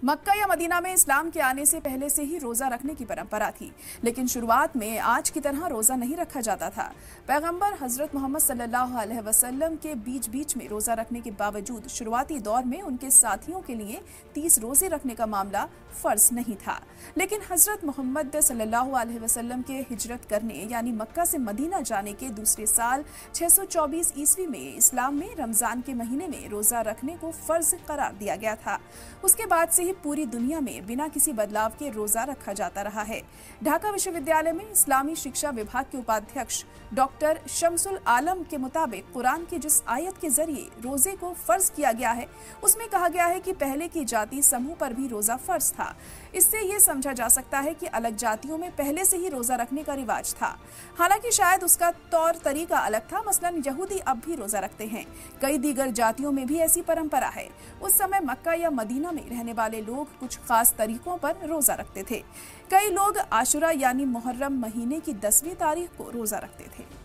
मक्का या मदीना में इस्लाम के आने से पहले से ही रोजा रखने की परंपरा थी, लेकिन शुरुआत में आज की तरह रोजा नहीं रखा जाता था। पैगंबर हजरत मोहम्मद सल्लल्लाहु अलैहि वसल्लम के बीच बीच में रोजा रखने के बावजूद शुरुआती दौर में उनके साथियों के लिए 30 रोजे रखने का मामला फर्ज नहीं था। लेकिन हजरत मोहम्मद सल्लल्लाहु अलैहि वसल्लम के हिजरत करने यानी मक्का से मदीना जाने के दूसरे साल 624 ईस्वी में इस्लाम में रमजान के महीने में रोजा रखने को फर्ज करार दिया गया था। उसके बाद से पूरी दुनिया में बिना किसी बदलाव के रोजा रखा जाता रहा है। ढाका विश्वविद्यालय में इस्लामी शिक्षा विभाग के उपाध्यक्ष डॉक्टर शमसुल आलम के मुताबिक कुरान की जिस आयत के जरिए रोजे को फर्ज किया गया है, उसमें कहा गया है कि पहले की जाति समूह पर भी रोजा फर्ज था। इससे ये समझा जा सकता है कि अलग जातियों में पहले से ही रोजा रखने का रिवाज था। हालांकि शायद उसका तौर तरीका अलग था। मसलन यहूदी अब भी रोजा रखते हैं। कई दीगर जातियों में भी ऐसी परंपरा है। उस समय मक्का या मदीना में रहने वाले लोग कुछ खास तरीकों पर रोजा रखते थे। कई लोग आशुरा यानी मुहर्रम महीने की 10वीं तारीख को रोजा रखते थे।